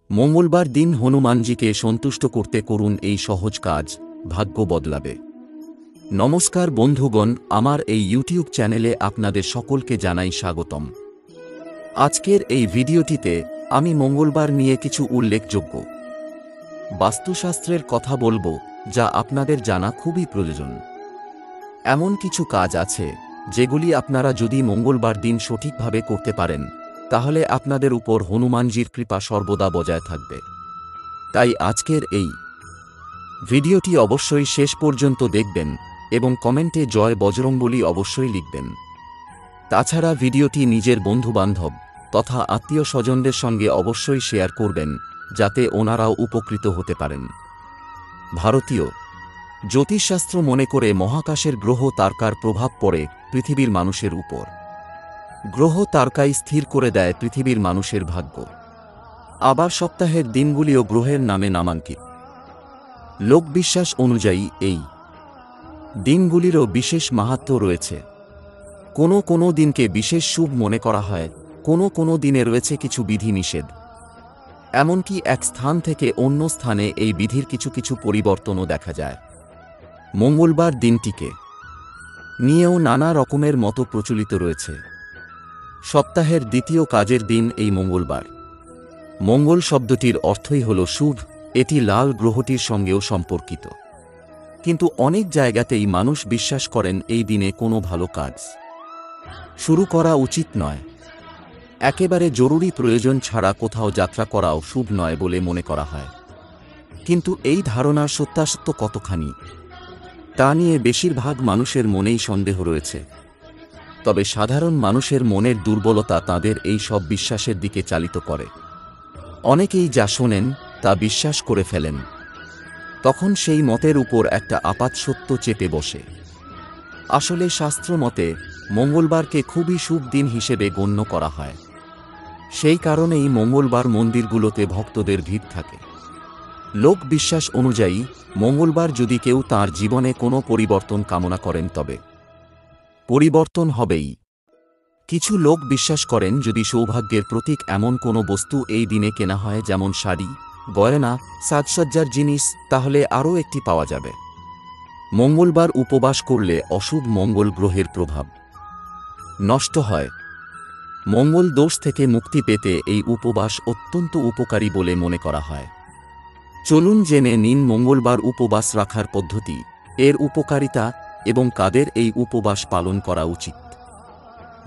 মঙ্গলবার দিন হনুমানজিকে সন্তুষ্ট করতে করুন এই সহজ কাজ, ভাগ্য বদলাবে। নমস্কার বন্ধুগণ, আমার এই ইউটিউব চ্যানেলে আপনাদের সকলকে জানাই স্বাগতম। আজকের এই ভিডিওটিতে আমি মঙ্গলবার নিয়ে কিছু উল্লেখযোগ্য বাস্তুশাস্ত্রের কথা বলবো, যা আপনাদের জানা খুবই প্রয়োজন। এমন কিছু কাজ আছে যেগুলি আপনারা যদি মঙ্গলবার দিন সঠিকভাবে করতে পারেন, তাহলে আপনাদের উপর হনুমানজির কৃপা সর্বদা বজায় থাকবে। তাই আজকের এই ভিডিওটি অবশ্যই শেষ পর্যন্ত দেখবেন এবং কমেন্টে জয় বজরংবলী অবশ্যই লিখবেন। তাছাড়া ভিডিওটি নিজের বন্ধুবান্ধব তথা আত্মীয় স্বজনদের সঙ্গে অবশ্যই শেয়ার করবেন, যাতে ওনারাও উপকৃত হতে পারেন। ভারতীয় জ্যোতিষশাস্ত্র মনে করে মহাকাশের গ্রহ তারকার প্রভাব পড়ে পৃথিবীর মানুষের উপর। গ্রহ তারকাই স্থির করে দেয় পৃথিবীর মানুষের ভাগ্য। আবার সপ্তাহের দিনগুলিও গ্রহের নামে নামাঙ্কিত। লোকবিশ্বাস অনুযায়ী এই দিনগুলিরও বিশেষ মাহাত্ম্য রয়েছে। কোনো কোনো দিনকে বিশেষ শুভ মনে করা হয়, কোনো কোনো দিনে রয়েছে কিছু বিধিনিষেধ। এমনকি এক স্থান থেকে অন্য স্থানে এই বিধির কিছু কিছু পরিবর্তনও দেখা যায়। মঙ্গলবার দিনটিকে নিয়েও নানা রকমের মত প্রচলিত রয়েছে। সপ্তাহের দ্বিতীয় কাজের দিন এই মঙ্গলবার। মঙ্গল শব্দটির অর্থই হল শুভ, এটি লাল গ্রহটির সঙ্গেও সম্পর্কিত। কিন্তু অনেক জায়গাতেই মানুষ বিশ্বাস করেন এই দিনে কোনো ভালো কাজ শুরু করা উচিত নয়। একেবারে জরুরি প্রয়োজন ছাড়া কোথাও যাত্রা করাও শুভ নয় বলে মনে করা হয়। কিন্তু এই ধারণার সত্যাসত্য কতখানি, তা নিয়ে বেশিরভাগ মানুষের মনেই সন্দেহ রয়েছে। তবে সাধারণ মানুষের মনের দুর্বলতা তাদের এই সব বিশ্বাসের দিকে চালিত করে। অনেকেই যা শোনেন তা বিশ্বাস করে ফেলেন। তখন সেই মতের উপর একটা আপাত সত্য চেপে বসে। আসলে শাস্ত্র মতে মঙ্গলবারকে খুবই শুভ দিন হিসেবে গণ্য করা হয়। সেই কারণেই মঙ্গলবার মন্দিরগুলোতে ভক্তদের ভিড় থাকে। লোক বিশ্বাস অনুযায়ী মঙ্গলবার যদি কেউ তাঁর জীবনে কোনো পরিবর্তন কামনা করেন, তবে পরিবর্তন হবেই। কিছু লোক বিশ্বাস করেন যদি সৌভাগ্যের প্রতীক এমন কোনো বস্তু এই দিনে কেনা হয়, যেমন শাড়ি, গয়না, সাজসজ্জার জিনিস, তাহলে আরও একটি পাওয়া যাবে। মঙ্গলবার উপবাস করলে অশুভ মঙ্গল গ্রহের প্রভাব নষ্ট হয়। মঙ্গল দোষ থেকে মুক্তি পেতে এই উপবাস অত্যন্ত উপকারী বলে মনে করা হয়। চলুন জেনে নিন মঙ্গলবার উপবাস রাখার পদ্ধতি, এর উপকারিতা এবং কাদের এই উপবাস পালন করা উচিত।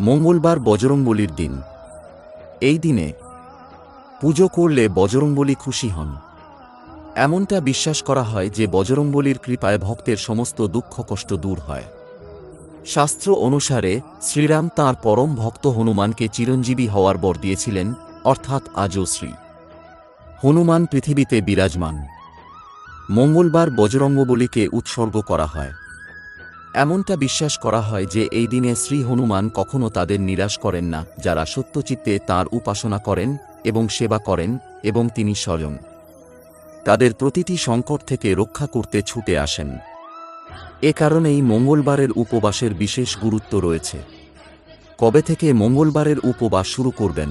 মঙ্গলবার বজরংবলীর দিন। এই দিনে পুজো করলে বজরংবলী খুশি হন। এমনটা বিশ্বাস করা হয় যে বজরংবলীর কৃপায় ভক্তের সমস্ত দুঃখ কষ্ট দূর হয়। শাস্ত্র অনুসারে শ্রীরাম তাঁর পরম ভক্ত হনুমানকে চিরঞ্জীবী হওয়ার বর দিয়েছিলেন, অর্থাৎ আজও শ্রী হনুমান পৃথিবীতে বিরাজমান। মঙ্গলবার বজরংবলীকে উৎসর্গ করা হয়। এমনটা বিশ্বাস করা হয় যে এই দিনে শ্রী হনুমান কখনো তাদের নিরাশ করেন না, যারা সত্যচিত্তে তাঁর উপাসনা করেন এবং সেবা করেন, এবং তিনি স্বয়ং তাদের প্রতিটি সংকট থেকে রক্ষা করতে ছুটে আসেন। এ কারণেই মঙ্গলবারের উপবাসের বিশেষ গুরুত্ব রয়েছে। কবে থেকে মঙ্গলবারের উপবাস শুরু করবেন?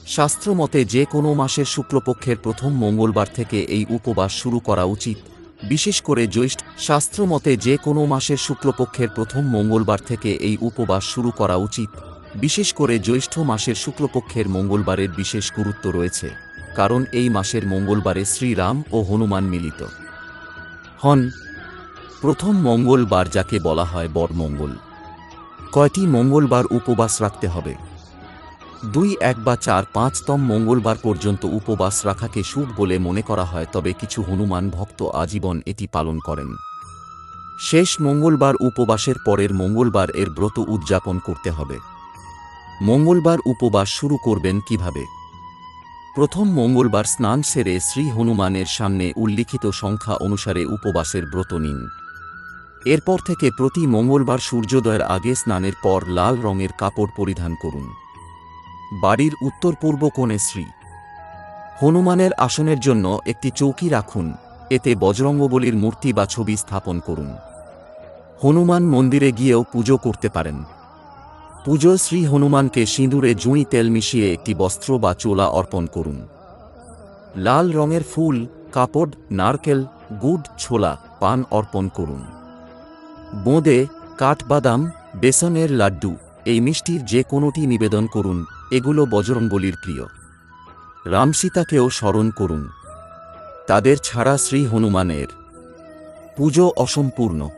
শাস্ত্র মতে যে কোনো মাসের শুক্লপক্ষের প্রথম মঙ্গলবার থেকে এই উপবাস শুরু করা উচিত। বিশেষ করে জ্যৈষ্ঠ শাস্ত্র মতে যে কোনো মাসের শুক্লপক্ষের প্রথম মঙ্গলবার থেকে এই উপবাস শুরু করা উচিত। বিশেষ করে জ্যৈষ্ঠ মাসের শুক্লপক্ষের মঙ্গলবারের বিশেষ গুরুত্ব রয়েছে, কারণ এই মাসের মঙ্গলবারে শ্রীরাম ও হনুমান মিলিত হন। প্রথম মঙ্গলবার যাকে বলা হয় বরমঙ্গল। কয়টি মঙ্গলবার উপবাস রাখতে হবে? 2, 1 বা 4, 5তম মঙ্গলবার পর্যন্ত উপবাস রাখাকে শুভ বলে মনে করা হয়, তবে কিছু হনুমান ভক্ত আজীবন এটি পালন করেন। শেষ মঙ্গলবার উপবাসের পরের মঙ্গলবার এর ব্রত উদযাপন করতে হবে। মঙ্গলবার উপবাস শুরু করবেন কিভাবে? প্রথম মঙ্গলবার স্নান সেরে শ্রী হনুমানের সামনে উল্লিখিত সংখ্যা অনুসারে উপবাসের ব্রত নিন। এরপর থেকে প্রতি মঙ্গলবার সূর্যোদয়ের আগে স্নানের পর লাল রঙের কাপড় পরিধান করুন। বাড়ির উত্তর পূর্ব কোণে শ্রী হনুমানের আসনের জন্য একটি চৌকি রাখুন, এতে বজরংবলীর মূর্তি বা ছবি স্থাপন করুন। হনুমান মন্দিরে গিয়েও পুজো করতে পারেন। পুজো শ্রী হনুমানকে সিঁদুরে জুঁই তেল মিশিয়ে একটি বস্ত্র বা চোলা অর্পণ করুন। লাল রঙের ফুল, কাপড়, নারকেল, গুড়, ছোলা, পান অর্পণ করুন। বোঁদে, কাঠবাদাম, বেসনের লাড্ডু, এই মিষ্টির যে কোনোটি নিবেদন করুন, এগুলো বজরংবলীর প্রিয়। রামসীতাকেও স্মরণ করুন। তাদের ছাড়া শ্রী হনুমানের পুজো অসম্পূর্ণ।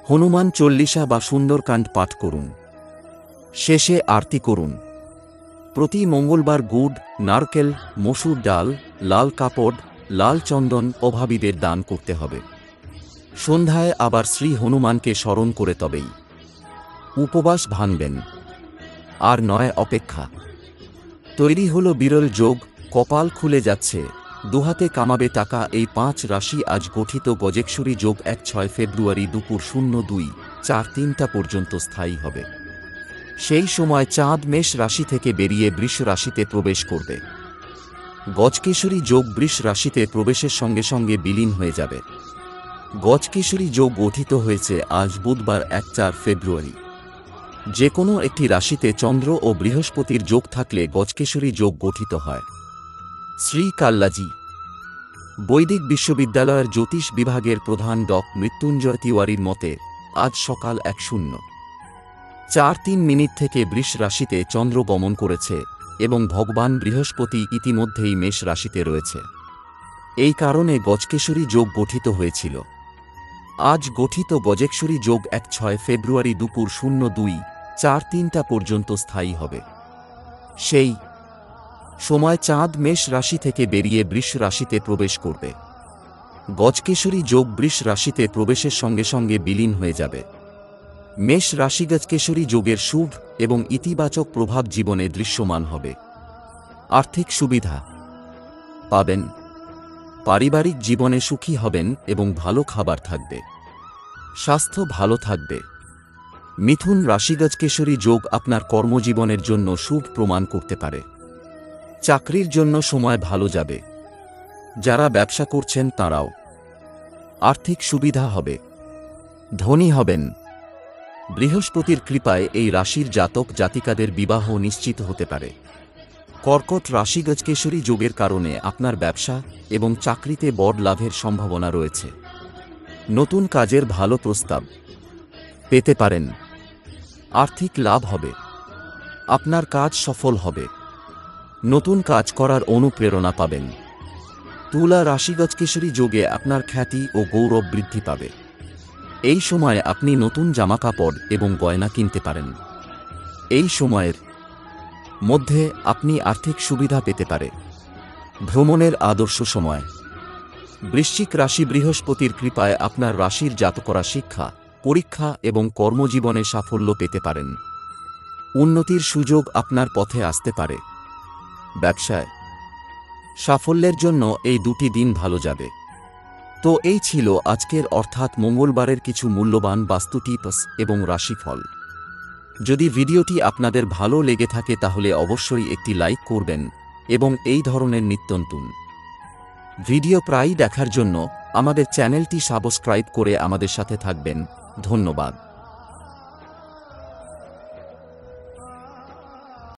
হনুমান চল্লিশা বা সুন্দরকাণ্ড পাঠ করুন। শেষে আরতি করুন। প্রতি মঙ্গলবার গুড়, নারকেল, মসুর ডাল, লাল কাপড়, লাল চন্দন অভাবীদের দান করতে হবে। সন্ধ্যায় আবার শ্রী হনুমানকে স্মরণ করে তবেই উপবাস ভাঙবেন। আর নয় অপেক্ষা। তৈরি হল বিরল যোগ, কপাল খুলে যাচ্ছে, দুহাতে কামাবে টাকা। এই 5 রাশি আজ গঠিত গজেশ্বরী যোগ 1-6 ফেব্রুয়ারি দুপুর 02:04 পর্যন্ত স্থায়ী হবে। সেই সময় চাঁদ মেষ রাশি থেকে বেরিয়ে বৃষ রাশিতে প্রবেশ করবে। গজকেশরী যোগ বৃষ রাশিতে প্রবেশের সঙ্গে সঙ্গে বিলীন হয়ে যাবে। গজকেশরী যোগ গঠিত হয়েছে আজ বুধবার 1-4 ফেব্রুয়ারি। যে কোনো একটি রাশিতে চন্দ্র ও বৃহস্পতির যোগ থাকলে গজকেশরী যোগ গঠিত হয়। শ্রী কাল্লাজি বৈদিক বিশ্ববিদ্যালয়ের জ্যোতিষ বিভাগের প্রধান মৃত্যুঞ্জয় তিওয়ারির মতে আজ সকাল 1:04 থেকে বৃষ রাশিতে চন্দ্র গমন করেছে এবং ভগবান বৃহস্পতি ইতিমধ্যেই মেষ রাশিতে রয়েছে। এই কারণে গজকেশরী যোগ গঠিত হয়েছিল। আজ গঠিত গজেশ্বরী যোগ 1-6 ফেব্রুয়ারি দুপুর 02:04 পর্যন্ত স্থায়ী হবে। সেই সময় চাঁদ মেষ রাশি থেকে বেরিয়ে বৃষ রাশিতে প্রবেশ করবে। গজকেশরী যোগ বৃষ রাশিতে প্রবেশের সঙ্গে সঙ্গে বিলীন হয়ে যাবে। মেষ রাশি গজকেশরী যোগের শুভ এবং ইতিবাচক প্রভাব জীবনে দৃশ্যমান হবে। আর্থিক সুবিধা পাবেন। পারিবারিক জীবনে সুখী হবেন এবং ভালো খাবার থাকবে। স্বাস্থ্য ভালো থাকবে। মিথুন রাশি গজকেশরী যোগ আপনার কর্মজীবনের জন্য শুভ প্রমাণ করতে পারে। চাকরির জন্য সময় ভালো যাবে। যারা ব্যবসা করছেন তাঁরাও আর্থিক সুবিধা হবে। ধনী হবেন। বৃহস্পতির কৃপায় এই রাশির জাতক জাতিকাদের বিবাহ নিশ্চিত হতে পারে। কর্কট রাশি গজকেশরী যোগের কারণে আপনার ব্যবসা এবং চাকরিতে বড় লাভের সম্ভাবনা রয়েছে। নতুন কাজের ভালো প্রস্তাব পেতে পারেন। আর্থিক লাভ হবে। আপনার কাজ সফল হবে। নতুন কাজ করার অনুপ্রেরণা পাবেন। তুলা রাশি গজকেশরী যোগে আপনার খ্যাতি ও গৌরব বৃদ্ধি পাবে। এই সময়ে আপনি নতুন জামাকাপড় এবং গয়না কিনতে পারেন। এই সময়ের মধ্যে আপনি আর্থিক সুবিধা পেতে পারে। ভ্রমণের আদর্শ সময়। বৃশ্চিক রাশি বৃহস্পতির কৃপায় আপনার রাশির জাতকরা শিক্ষা, পরীক্ষা এবং কর্মজীবনে সাফল্য পেতে পারেন। উন্নতির সুযোগ আপনার পথে আসতে পারে। ব্যবসায় সাফল্যের জন্য এই 2টি দিন ভালো যাবে। তো এই ছিল আজকের অর্থাৎ মঙ্গলবারের কিছু মূল্যবান বাস্তু টিপস এবং রাশিফল। যদি ভিডিওটি আপনাদের ভালো লেগে থাকে তাহলে অবশ্যই একটি লাইক করবেন এবং এই ধরনের নিত্য নতুন ভিডিও প্রায়ই দেখার জন্য আমাদের চ্যানেলটি সাবস্ক্রাইব করে আমাদের সাথে থাকবেন। ধন্যবাদ।